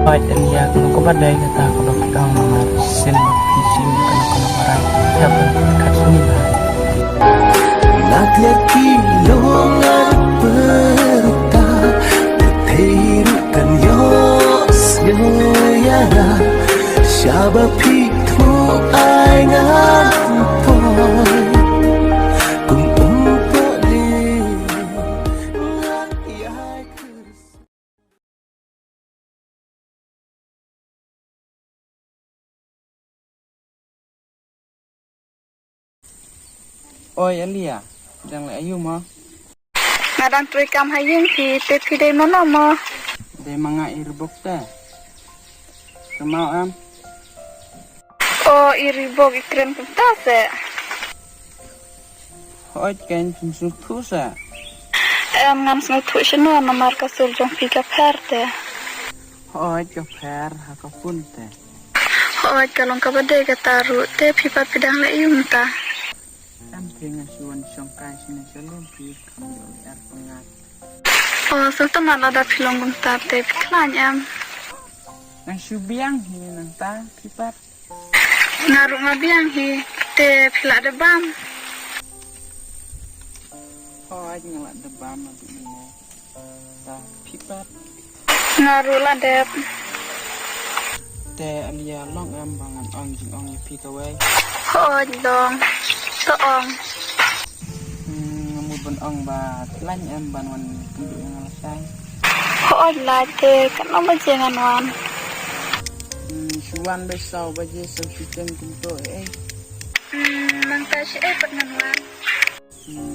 Baik Elia, kalau kau badai kata kalau kita mengenal sin fishing kalau orang siapa dekat sini lah. Nak lihat kilongan perta berterukan yosnya yana siapa pitu aingan toy kung umpoli ngat yai kus. Oi Elia, jangan lek ayu mo. Ngadang trikam hayeng ki te pide mana mo. Dia manga irbok dah. Kemau am. Oh iri bog ikren kunta se. Oi kan fungsi tu sa. Ngam snu tu shno na marka surjong fika perte. Oi ke per haka punte. Oh kalong ka bade ka taru te pipa pidang le yumta. Kan pengen suan songkai sini selum pi kamu yar pengat. Oh sultan ala da pilong kunta te piklanyam. Nang subiang ini nang ta pipat. Ngaru ngabiang hi te pila de bam. Oi ngelak debam abi ini. Ta pipat. Ngaru la de. Te Elia long am bangan ong jing ong pi kawai. Oh dong. To ong. Ngamu ban ong ba lany am ban wan penduk yang alasai. Oh la te kan no jangan wan. Suan besau baje sau kiteng kunto Nang ta si pernah wan.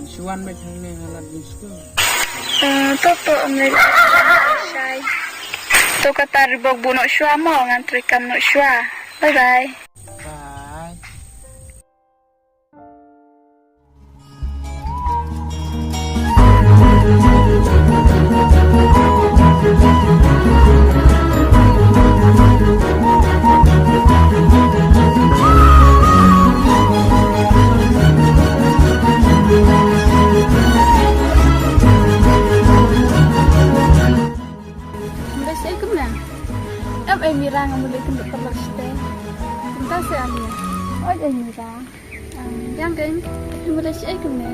Suan baje ni halat di school. Toto ambil saya. Tu kata ribok bunuh syua mau ngantri kamu syua. Bye bye. Bye. Mira ngambil kenduk terus deh. Entah seandainya. Oh Mira. Yang kan ngambil sih kemana?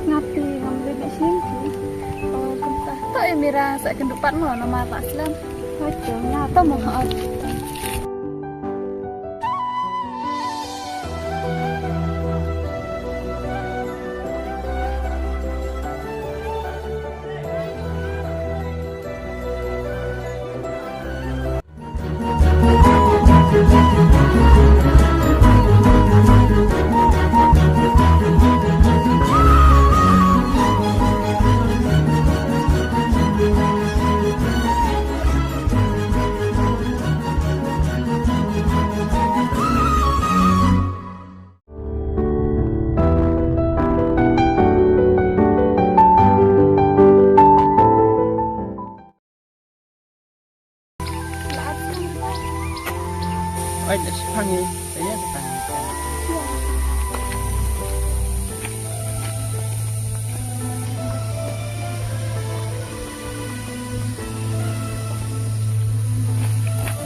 Ngapi ngambil kat sini. Oh entah. Tak Mira saya kenduk partner nama Pak Islam. Macam nyata mau. Oi, dah sepangi. Saya sepangi.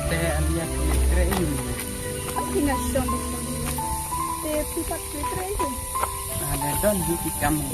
Teh Alia kira ini. Aku tinggal sombong. Teh pipat kira itu. Ada don di kamu.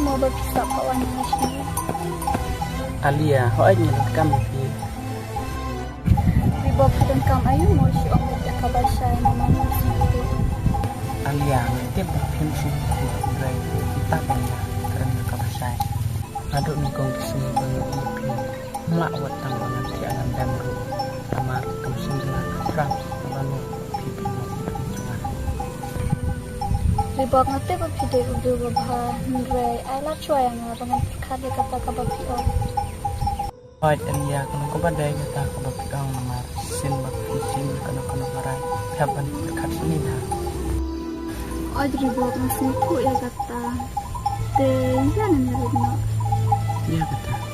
mau berpisah kawan sini. Alia hỏi như là cam thì Di bawah kadang kam ayu mau si om kita kabar saya mama sini. Alia tiếp tục phim sinh thì người kita banyak karena kabasai. Ada nikong di sini banyak lebih melawat tanggungan di alam damru sama kemudian terang lalu pipi jangan. Di bawah nanti berpikir udah berbah nilai ayat cuai yang dengan kali kata kabar pio. Hỏi Alia kalau kau badai kata kau berpegang nama sin fishing kalau marai kapan dekat sini dah. Di bawah masih ku ya kata. Deh, jangan nyari Iya kata.